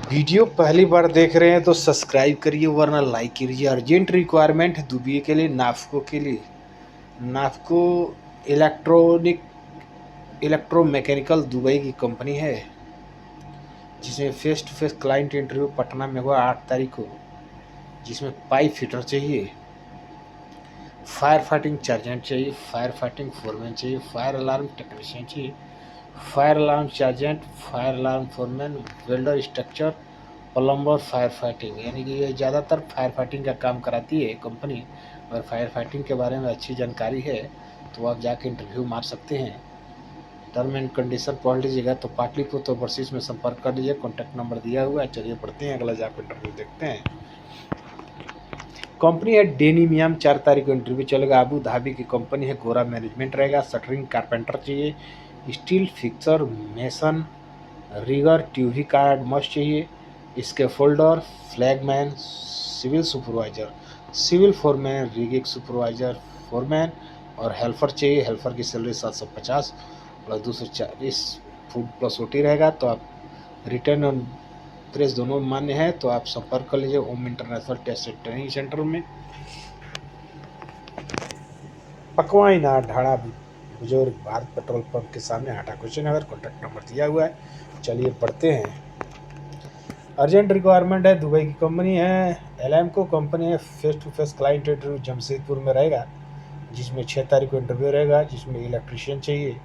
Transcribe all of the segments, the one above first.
Video पहली बार देख रहे हैं तो सब्सक्राइब करिए वरना लाइक कीजिए। अर्जेंट रिक्वायरमेंट है दुबई के लिए, नाफको के लिए। नाफको इलेक्ट्रॉनिक इलेक्ट्रोमैकेनिकल दुबई की कंपनी है, जिसमें face to face client interview Patna में हुआ 8 तारीख को। जिसमें पाइप फिटर चाहिए, फायर फाइटिंग चार्जेंट चाहिए, फायर फाइटिंग फोरमैन चाहिए, फायर अलार्म टेक्नीशियन चाहिए, fire alarm chargehand, fire alarm foreman, welder, structure, plumber, fire fighting. यानी कि ये ज़्यादातर फायर फाइटिंग का काम कराती है कंपनी। अगर फायर फाइटिंग के बारे में अच्छी जानकारी है तो आप जाके इंटरव्यू मार सकते हैं। टर्म एंड कंडीशन पढ़ लीजिएगा। तो पाटलिपुत्र ओवरसीज में संपर्क कर लीजिए, कॉन्टैक्ट नंबर दिया हुआ है। चलिए पढ़ते हैं, अगला जाकर इंटरव्यू देखते हैं। कंपनी है डेनिमियम, 4 तारीख को इंटरव्यू चलेगा। अबू धाबी की कंपनी है, गोरा मैनेजमेंट रहेगा। शटरिंग कारपेंटर चाहिए, steel fixer, mason, rigger, TUV card must चाहिए, scaffolder, flagman, civil supervisor, civil foreman, rigging supervisor, foreman और हेल्पर चाहिए। हेल्पर की salary 750 plus 240 food plus OT रहेगा। तो आप रिटर्न और प्रेस दोनों मान्य है, तो आप संपर्क कर लीजिए ओम इंटरनेशनल टेस्ट ट्रेनिंग सेंटर में, पकवाई नाथ ढाड़ा बुजुर्ग भारत पेट्रोल पंप के सामने, हाटा कुशीनगर। कॉन्टैक्ट नंबर दिया हुआ है। चलिए पढ़ते हैं। अर्जेंट रिक्वायरमेंट है, दुबई की कंपनी है, एलएमको कंपनी है। Face to face client interview Jamshedpur में रहेगा, जिसमें 6 तारीख को इंटरव्यू रहेगा। जिसमें इलेक्ट्रीशियन चाहिए,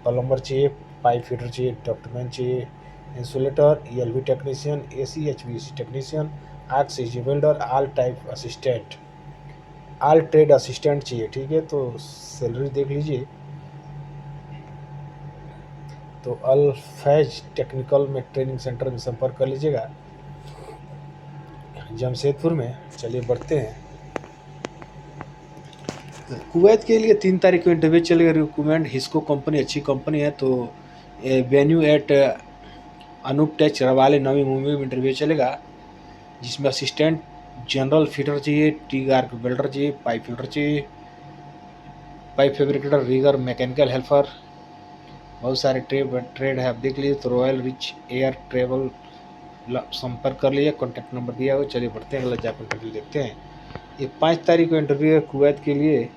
प्लम्बर चाहिए, पाइप फिटर चाहिए, डॉक्टमैन चाहिए, insulator, ELV technician, AC HVAC technician, arc CG welder, all type assistant, all trade assistant चाहिए। ठीक है, तो सैलरी देख लीजिए। तो अल्फैज टेक्निकल में ट्रेनिंग सेंटर में संपर्क कर लीजिएगा, जमशेदपुर में। चलिए बढ़ते हैं। कुवैत के लिए 3 तारीख को इंटरव्यू चलेगा। रिक्रूटमेंट हिस्को कंपनी अच्छी कंपनी है, तो वेन्यू एट अनूप टच रवाले नवी मुंबई में इंटरव्यू चलेगा। जिसमें असिस्टेंट जनरल फिटर चाहिए, टी आर्क वेल्डर चाहिए, पाइप फिटर चाहिए, pipe fabricator, rigger, mechanical helper. बहुत सारे ट्रेड है, आप देख लीजिए। तो रॉयल रिच एयर ट्रेवल संपर्क कर लीजिए, कॉन्टैक्ट नंबर दिया हुआ। चलिए बढ़ते हैं, अगला जाकर इंटरव्यू देखते हैं। ये 5 तारीख को इंटरव्यू है कुवैत के लिए,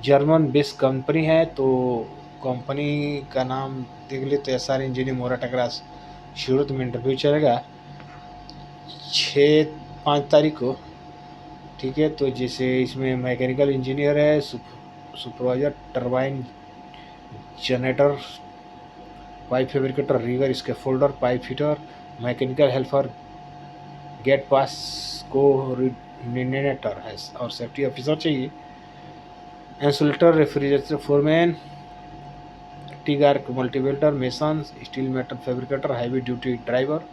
जर्मन बेस्ड कंपनी है। तो कंपनी का नाम देख ली तो एसआर इंजीनियरिंग मोरा टकरास शुरू में इंटरव्यू चलेगा 5 तारीख को। ठीक है, तो जैसे इसमें मैकेनिकल इंजीनियर है, supervisor, turbine generator, pipe fabricator, rigger, scaffolder, pipe fitter, mechanical helper, gate pass coordinator है और सेफ्टी ऑफिसर चाहिए। Insulator, refrigerator foreman, T arc multiwelder, mason, steel metal fabricator, heavy duty driver.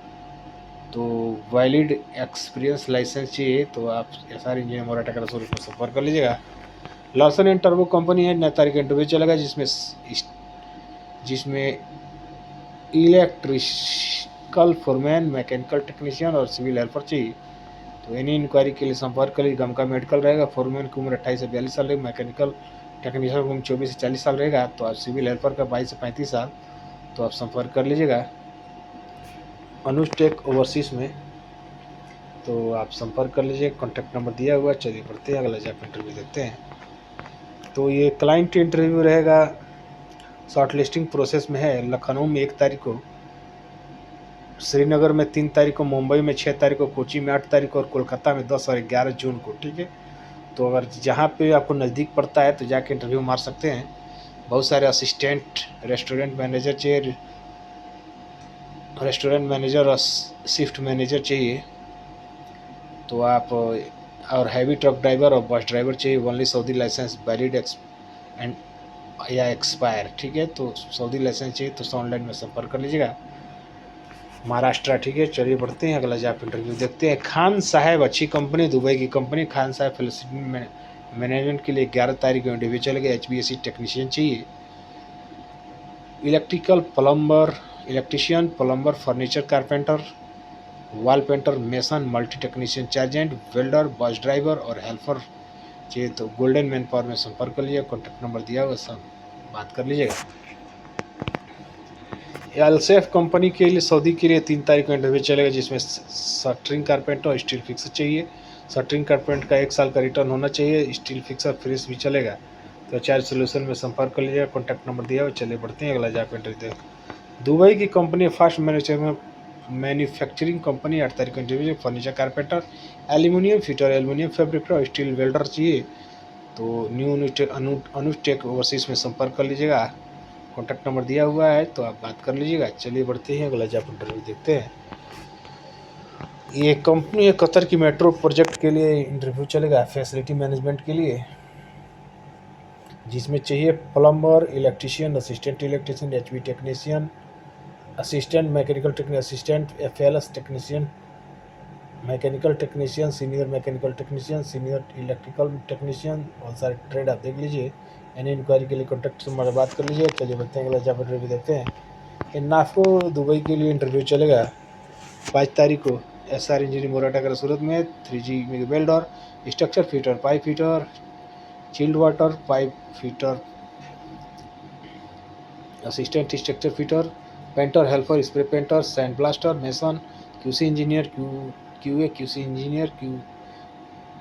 तो valid experience licence चाहिए, तो आप SR engineer मोरा टकरा पर संपर्क कर लीजिएगा। लॉसन एंड टर्बो कंपनी है, 9 तारीख इंटरव्यू चलेगा। जिसमें इलेक्ट्रिकल फोरमैन, मैकेनिकल टेक्नीशियन और सिविल हेल्पर चाहिए। तो एनी इंक्वायरी के लिए संपर्क करिए। गमका मेडिकल रहेगा। फोरमैन की उम्र 28 से 42 साल रहेगी, मैकेनिकल टेक्नीशियन की उम्र 24 से 40 साल रहेगा। तो आप सिविल हेल्पर का 22 से 35 साल। तो आप संपर्क कर लीजिएगा अनुष्टेक ओवरसीज में। तो आप संपर्क कर लीजिए, कॉन्टैक्ट नंबर दिया हुआ। चलिए पढ़ते हैं, अगला जाकर इंटरव्यू देखते हैं। तो ये क्लाइंट इंटरव्यू रहेगा, शॉर्ट लिस्टिंग प्रोसेस में है। लखनऊ में 1 तारीख को, श्रीनगर में 3 तारीख को, मुंबई में 6 तारीख को, कोची में 8 तारीख को और कोलकाता में 10 और 11 जून को। ठीक है, तो अगर जहाँ पे आपको नज़दीक पड़ता है तो जाके इंटरव्यू मार सकते हैं। बहुत सारे असिस्टेंट, रेस्टोरेंट मैनेजर चाहिए, रेस्टोरेंट मैनेजर और शिफ्ट मैनेजर चाहिए। तो आप और हैवी ट्रक ड्राइवर और बस ड्राइवर चाहिए। Only Saudi licence valid and या एक्सपायर। ठीक है, तो सऊदी लाइसेंस चाहिए तो ऑनलाइन में संपर्क कर लीजिएगा, महाराष्ट्र। ठीक है, चलिए बढ़ते हैं, अगला जॉब इंटरव्यू देखते हैं। खान साहब अच्छी कंपनी, दुबई की कंपनी खान साहब फिलिस्तीन में मैनेजमेंट के लिए 11 तारीख को इंटरव्यू चलेगा। एचवीएसी टेक्नीशियन चाहिए, electrician, plumber, furniture carpenter, wall painter, mason, multi technician, chargehand, welder, bus driver और हेल्पर चाहिए। तो गोल्डन मैन पावर में संपर्क कर लीजिए, कॉन्टैक्ट नंबर दिया हुआ, सब बात कर लीजिएगा। एलसेफ कंपनी के लिए सऊदी के लिए 3 तारीख को इंटरव्यू चलेगा, जिसमें शटरिंग कारपेंटर और स्टील फिक्सर चाहिए। शटरिंग कारपेंटर का 1 साल का रिटर्न होना चाहिए, स्टील फिक्सर फ्रेश भी चलेगा। तो चार सोल्यूशन में संपर्क कर लीजिएगा, कॉन्टैक्ट नंबर दिया हुआ। चलिए बढ़ते हैं अगला जॉब इंटरव्यू। दुबई की कंपनी फास्ट मैन्युफैक्चरिंग कंपनी 8 तारीख को interview, furniture carpenter, aluminium fitter, aluminium fabricator और स्टील वेल्डर चाहिए। तो न्यू अनुटेक ओवरसीज में संपर्क कर लीजिएगा, कॉन्टैक्ट नंबर दिया हुआ है, तो आप बात कर लीजिएगा। चलिए बढ़ते हैं अगला जॉब इंटरव्यू देखते हैं। ये कंपनी है कतर की मेट्रो प्रोजेक्ट के लिए इंटरव्यू चलेगा, फैसिलिटी मैनेजमेंट के लिए, जिसमें चाहिए plumber, electrician, assistant electrician, HV technician, assistant mechanical technician, assistant FLS technician, mechanical technician, senior mechanical technician, senior electrical technician. बहुत सारे ट्रेड आप देख लीजिए। एनी इंक्वायरी के लिए कॉन्टैक्ट से हमारे बात कर लीजिए। चलिए बढ़ते हैं अगला जॉब इंटरव्यू देखते हैं। इन नाफको दुबई के लिए इंटरव्यू चलेगा 5 तारीख को, एसआर इंजीनियरिंग मोराटा का सूरत में, 3G welder, structure fitter, pipe fitter, chilled water pipe fitter, assistant structure fitter, painter helper, spray painter, sand blaster, mason, QC engineer, QA QC engineer,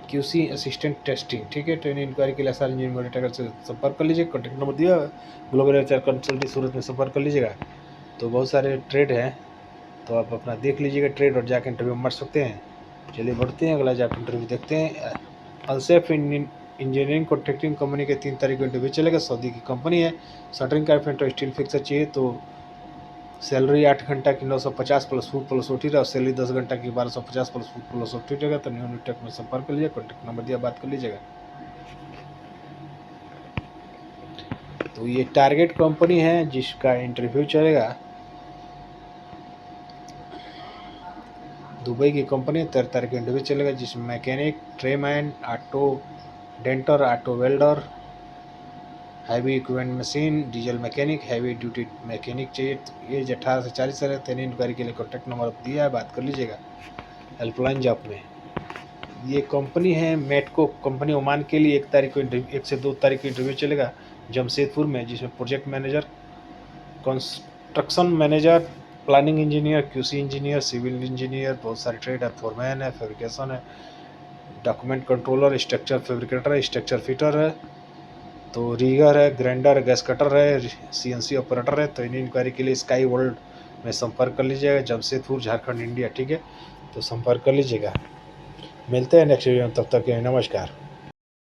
QC assistant testing. ठीक है, training inquiry के लिए SR engineering Morata से संपर्क कर लीजिए, contact number दिया global HR consulting सूरत में संपर्क कर लीजिएगा। तो बहुत सारे ट्रेड हैं, तो आप अपना देख लीजिएगा ट्रेड और जाकर इंटरव्यू में मर सकते हैं। चलिए बढ़ते हैं अगला जाकर इंटरव्यू देखते हैं। अलसेफ इंजीनियरिंग कॉन्ट्रैक्टिंग कंपनी के 3 तारीख को इंटरव्यू चलेगा, सऊदी की कंपनी है। शटरिंग कारपेंटर स्टील फिक्सर चाहिए। तो सैलरी 8 घंटा की 950 प्लस फूड प्लस ओटी रहा, सैलरी 10 घंटा की 1250 प्लस फूड प्लस ओटी रहेगा। तो न्यू टेक में संपर्क कर लीजिए, कॉन्टैक्ट नंबर दिया, बात कर लीजिएगा। तो ये टारगेट कंपनी है जिसका इंटरव्यू चलेगा, दुबई की कंपनी 13 तारीख को इंटरव्यू चलेगा, जिसमें mechanic, Tremaine, auto denter, auto welder, heavy equipment machine, diesel mechanic, heavy duty mechanic चाहिए। तो एज 18 से 40 साल है। तेनी इंक्वायरी के लिए कॉन्टैक्ट नंबर दिया है, बात कर लीजिएगा हेल्पलाइन जॉब में। ये कंपनी है मेटको कंपनी, ओमान के लिए 1 तारीख को 1 से 2 तारीख को इंटरव्यू चलेगा जमशेदपुर में, जिसमें project manager, construction manager, planning engineer, QC engineer, civil engineer, बहुत सारे ट्रेड है, फोरमैन है, फैब्रिकेशन है, डॉक्यूमेंट कंट्रोलर, स्ट्रक्चर फैब्रिकेटर है, स्ट्रक्चर फिटर है, तो रीगर है, ग्राइंडर, गैस कटर है, सीएनसी ऑपरेटर है। तो इन इंक्वायरी के लिए स्काई वर्ल्ड में संपर्क कर लीजिएगा, जमशेदपुर, झारखंड, इंडिया। ठीक है, तो संपर्क कर लीजिएगा। मिलते हैं नेक्स्ट वीडियो में, तब तक के लिए नमस्कार।